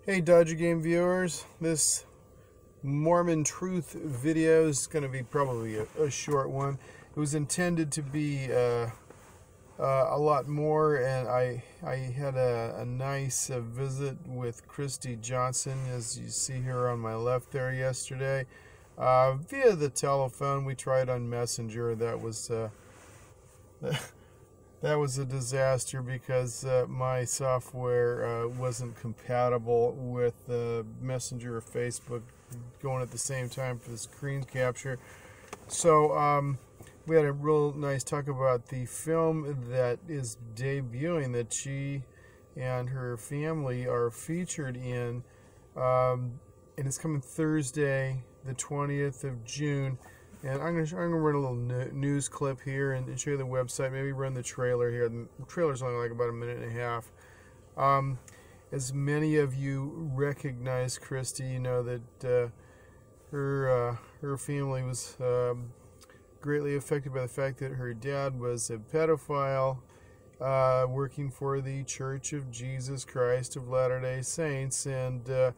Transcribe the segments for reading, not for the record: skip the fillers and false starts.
Hey Dodger Game viewers, this Mormon Truth video is going to be probably a short one. It was intended to be a lot more, and I had a nice visit with Kristy Johnson, as you see here on my left there yesterday, via the telephone. We tried on Messenger. That was that was a disaster because my software wasn't compatible with Messenger or Facebook going at the same time for the screen capture. So we had a real nice talk about the film that is debuting that she and her family are featured in, and it's coming Thursday, the 20th of June. And I'm gonna run a little news clip here and show you the website. Maybe run the trailer here. The trailer's only like about a minute and a half. As many of you recognize Kristy, you know that her family was greatly affected by the fact that her dad was a pedophile, working for the Church of Jesus Christ of Latter-day Saints, and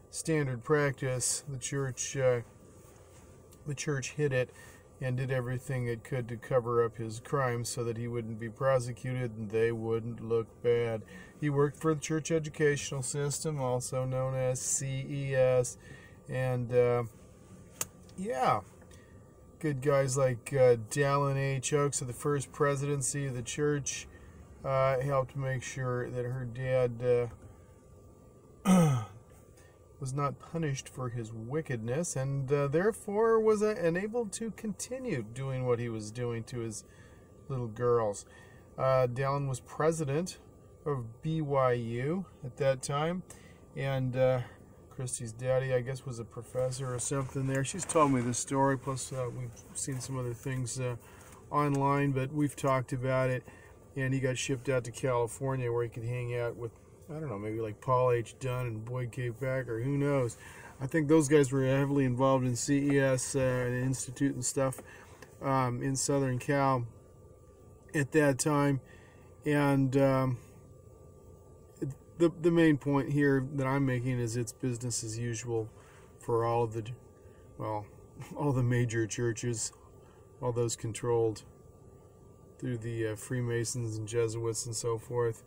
standard practice, the church hid it and did everything it could to cover up his crimes so that he wouldn't be prosecuted and they wouldn't look bad. He worked for the church educational system, also known as CES, and yeah, good guys like Dallin H. Oaks of the First Presidency of the church helped make sure that her dad was not punished for his wickedness, and therefore was enabled to continue doing what he was doing to his little girls. Dallin was president of BYU at that time, and Kristy's daddy, I guess, was a professor or something there. She's told me this story, plus we've seen some other things online, but we've talked about it, and he got shipped out to California where he could hang out with, I don't know, maybe like Paul H. Dunn and Boyd K. Packer, who knows. I think those guys were heavily involved in CES and Institute and stuff in Southern Cal at that time. And the main point here that I'm making is it's business as usual for all of the, well, all the major churches, all those controlled through the Freemasons and Jesuits and so forth.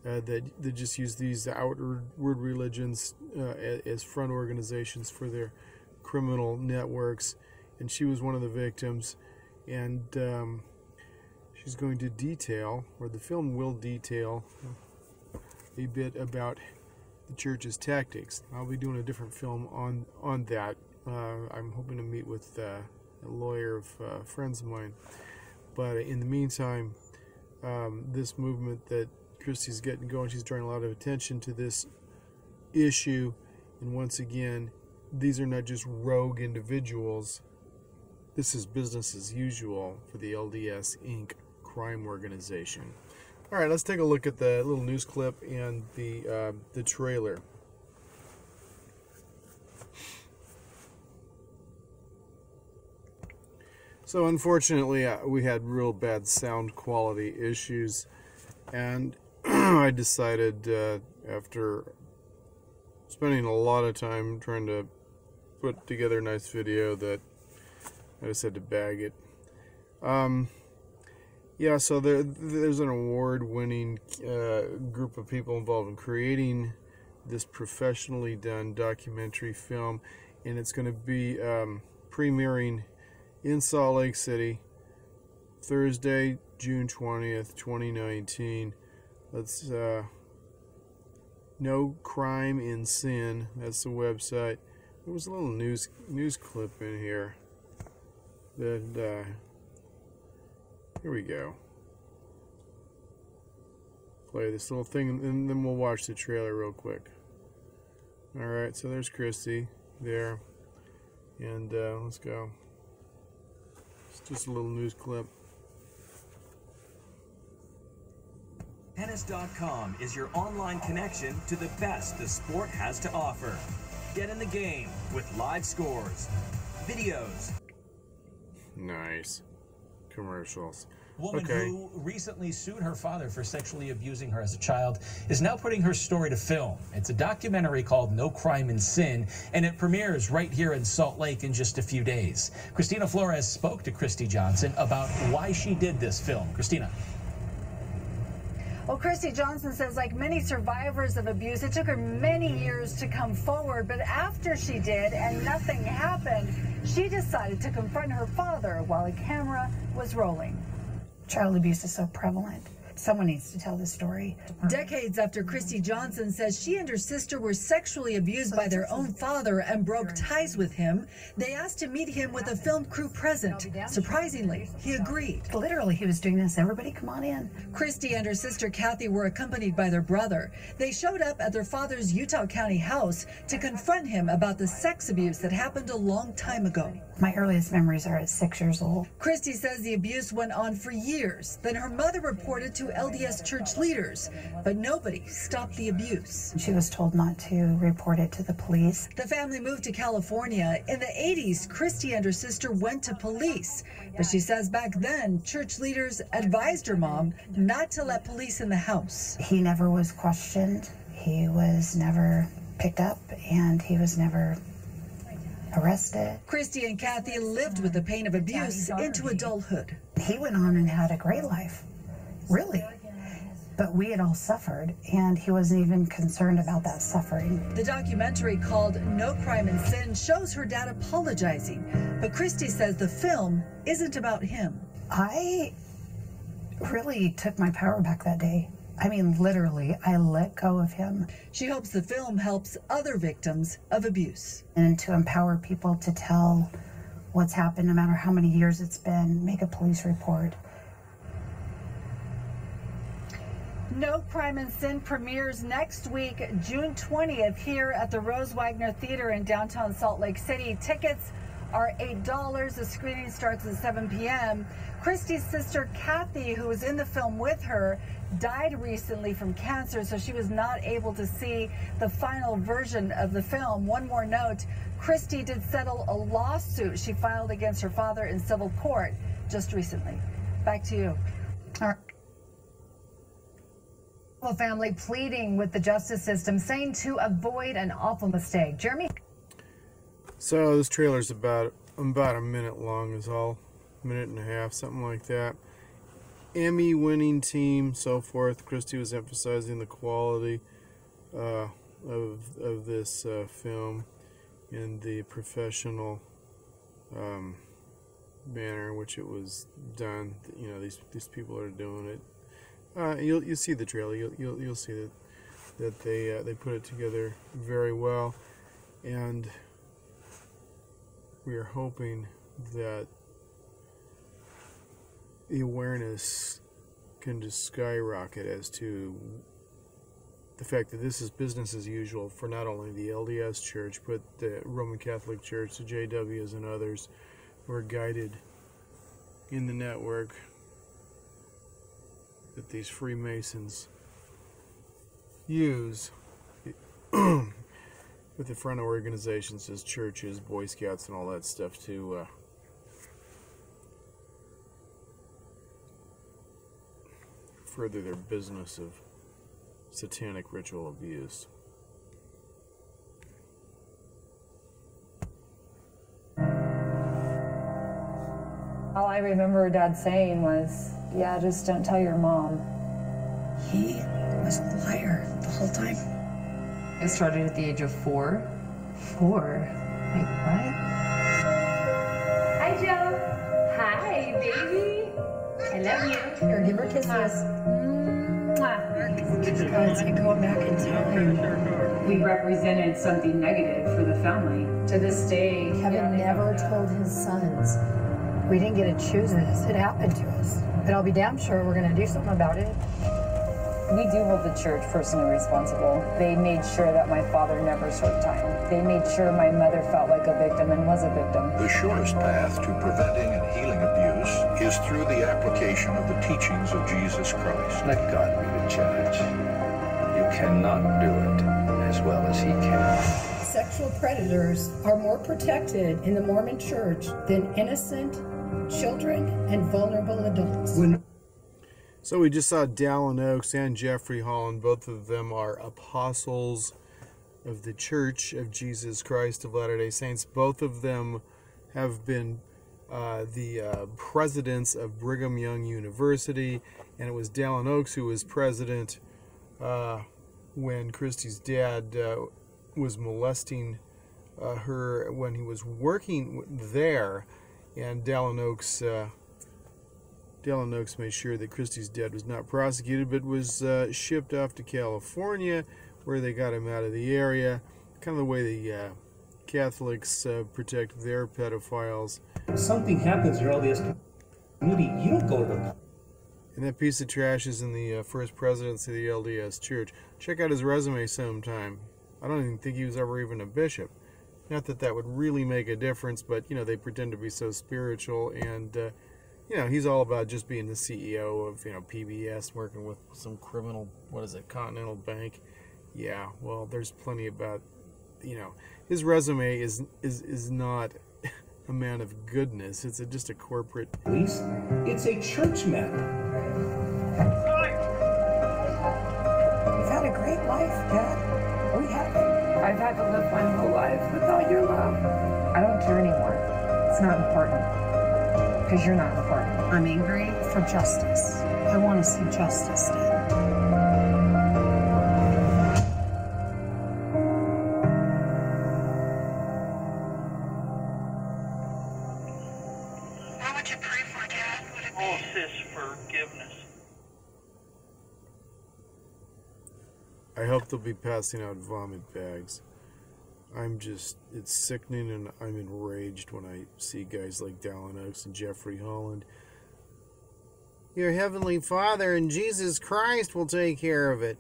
That just use these outward religions as front organizations for their criminal networks, and she was one of the victims. And she's going to detail, or the film will detail, a bit about the church's tactics. I'll be doing a different film on that. I'm hoping to meet with a lawyer of friends of mine. But in the meantime, this movement that Kristy's getting going, she's drawing a lot of attention to this issue, and once again, these are not just rogue individuals. This is business as usual for the LDS Inc. crime organization. All right, let's take a look at the little news clip and the trailer. So unfortunately, we had real bad sound quality issues, and I decided after spending a lot of time trying to put together a nice video that I just had to bag it. Yeah, so there's an award-winning group of people involved in creating this professionally done documentary film, and it's going to be premiering in Salt Lake City Thursday, June 20th, 2019. That's No Crime in Sin. That's the website. There was a little news clip in here. That here we go. Play this little thing, and then we'll watch the trailer real quick. All right, so there's Kristy there, and let's go. It's just a little news clip. Tennis.com is your online connection to the best the sport has to offer. Get in the game with live scores, videos. Nice. Commercials. Woman who recently sued her father for sexually abusing her as a child is now putting her story to film. It's a documentary called No Crime in Sin, and it premieres right here in Salt Lake in just a few days. Christina Flores spoke to Kristy Johnson about why she did this film. Christina. Well, Kristy Johnson says, like many survivors of abuse, it took her many years to come forward. But after she did and nothing happened, she decided to confront her father while a camera was rolling. Child abuse is so prevalent. Someone needs to tell this story. Decades after Kristy Johnson says she and her sister were sexually abused by their own father and broke ties with him, they asked to meet him with a film crew present. Surprisingly, he agreed. Literally, he was doing this. Everybody come on in. Kristy and her sister Kathy were accompanied by their brother. They showed up at their father's Utah County house to confront him about the sex abuse that happened a long time ago. My earliest memories are at 6 years old. Kristy says the abuse went on for years. Then her mother reported to LDS church leaders, but nobody stopped the abuse. She was told not to report it to the police. The family moved to California. In the 80s, Kristy and her sister went to police, but she says back then, church leaders advised her mom not to let police in the house. He never was questioned. He was never picked up, and he was never arrested. Kristy and Kathy lived with the pain of abuse into adulthood. He went on and had a great life, really. But we had all suffered, and he wasn't even concerned about that suffering. The documentary called No Crime in Sin shows her dad apologizing, but Kristy says the film isn't about him. I really took my power back that day. I mean, literally, I let go of him. She hopes the film helps other victims of abuse. And to empower people to tell what's happened, no matter how many years it's been, make a police report. No Crime in Sin premieres next week, June 20th, here at the Rose Wagner Theater in downtown Salt Lake City. Tickets are $8. The screening starts at 7 p.m. Kristy's sister, Kathy, who was in the film with her, died recently from cancer, so she was not able to see the final version of the film. One more note, Kristy did settle a lawsuit she filed against her father in civil court just recently. Back to you. All right. A family pleading with the justice system, saying to avoid an awful mistake. Jeremy? So this trailer's about a minute long is all. Minute and a half, something like that. Emmy-winning team, so forth. Kristy was emphasizing the quality of this film in the professional manner in which it was done. You know, these people are doing it. You'll see the trailer. You'll see that they put it together very well, and we are hoping that the awareness can just skyrocket as to the fact that this is business as usual for not only the LDS Church, but the Roman Catholic Church, the JWs, and others who are guided in the network that these Freemasons use with the front organizations as churches, Boy Scouts, and all that stuff to further their business of satanic ritual abuse. All I remember Dad saying was, yeah, just don't tell your mom. He was a liar the whole time. It started at the age of 4. 4? Like, what? Hi, Joe. Hi, baby. I love you. Here, give her kisses. God's going back in time. We represented something negative for the family. To this day, Kevin never told his sons, we didn't get to choose this. It happened to us. But I'll be damn sure we're going to do something about it. We do hold the church personally responsible. They made sure that my father never served time. They made sure my mother felt like a victim and was a victim. The shortest path to preventing and healing abuse is through the application of the teachings of Jesus Christ. Let God be the judge. You cannot do it as well as He can. Sexual predators are more protected in the Mormon Church than innocent children and vulnerable adults. When So we just saw Dallin Oaks and Jeffrey Holland. Both of them are apostles of the Church of Jesus Christ of Latter-day Saints. Both of them have been the presidents of Brigham Young University, and it was Dallin Oaks who was president when Kristy's dad was molesting her when he was working there, and Dallin Oaks made sure that Kristy's dad was not prosecuted, but was shipped off to California, where they got him out of the area. Kind of the way the Catholics protect their pedophiles. If something happens in your LDS community, you don't go to the... And that piece of trash is in the first presidency of the LDS Church. Check out his resume sometime. I don't even think he was ever even a bishop. Not that that would really make a difference, but, you know, they pretend to be so spiritual, and, you know, he's all about just being the CEO of, you know, PBS, working with some criminal, what is it, Continental Bank. Yeah, well, there's plenty about, you know, his resume is not a man of goodness. It's just a corporate... It's a church matter. We've had a great life, Dad. We haven't. I've had to live my whole life without your love. I don't care anymore. It's not important. Because you're not important. I'm angry for justice. I want to see justice done. What would you pray for, Dad? Would it be... Oh, sis, forgiveness. I hope they'll be passing out vomit bags. It's sickening, and I'm enraged when I see guys like Dallin Oaks and Jeffrey Holland. Your Heavenly Father and Jesus Christ will take care of it.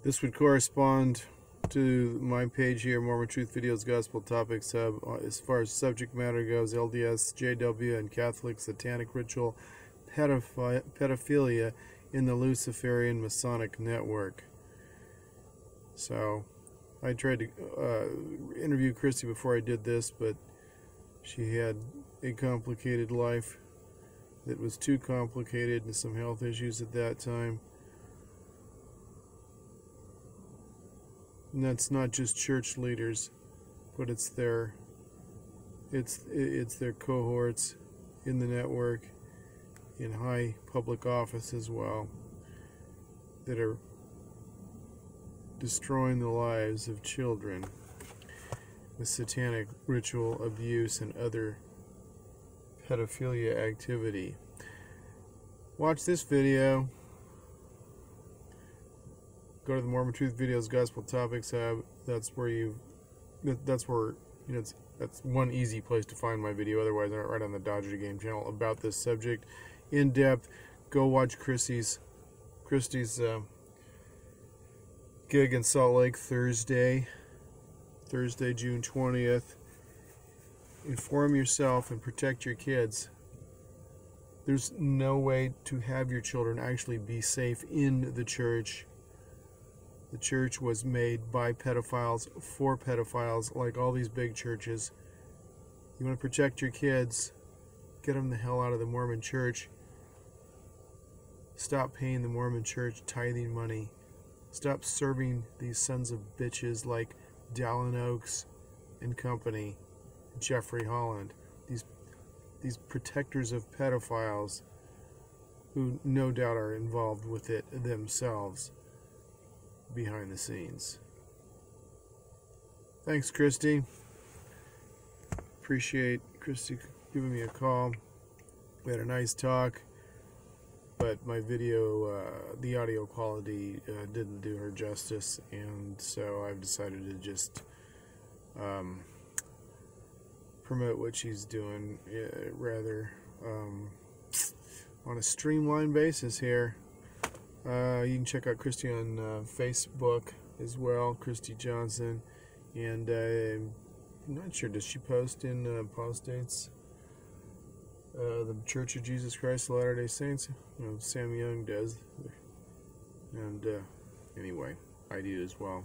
This would correspond to my page here, Mormon Truth Videos Gospel Topics Hub. As far as subject matter goes, LDS, JW, and Catholic Satanic Ritual, pedophilia in the Luciferian Masonic Network. So I tried to interview Kristy before I did this, but she had a complicated life that was too complicated, and some health issues at that time. And that's not just church leaders, but it's their cohorts in the network, in high public office as well, that are destroying the lives of children with satanic ritual abuse and other pedophilia activity. Watch this video. Go to the Mormon Truth Videos Gospel Topics Hub. That's where that's one easy place to find my video. Otherwise, I'm right on the Dodger Game channel about this subject in depth. Go watch Kristy's gig in Salt Lake Thursday, June 20th. Inform yourself and protect your kids. There's no way to have your children actually be safe in the church. The church was made by pedophiles for pedophiles, like all these big churches. You want to protect your kids, get them the hell out of the Mormon church. Stop paying the Mormon church tithing money. Stop serving these sons of bitches like Dallin Oaks and company, Jeffrey Holland. These protectors of pedophiles who no doubt are involved with it themselves behind the scenes. Thanks, Kristy. Appreciate Kristy giving me a call. We had a nice talk, but my video, the audio quality didn't do her justice, and so I've decided to just promote what she's doing rather on a streamlined basis here. You can check out Kristy on Facebook as well, Kristy Johnson, and I'm not sure, does she post in apostates? The Church of Jesus Christ of Latter-day Saints? You know, Sam Young does, and anyway, I do as well.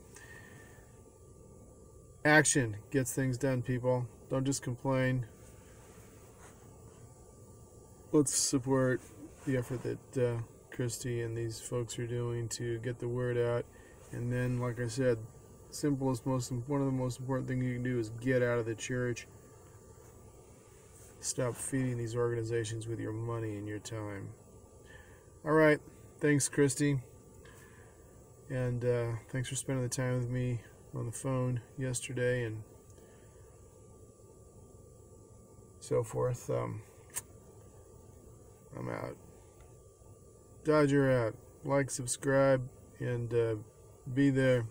Action gets things done, people. Don't just complain. let's support the effort that Kristy and these folks are doing to get the word out. And then, like I said, one of the most important things you can do is get out of the church. Stop feeding these organizations with your money and your time. All right. Thanks, Kristy. And thanks for spending the time with me on the phone yesterday and so forth. I'm out. Dodger out. Like, subscribe, and be there.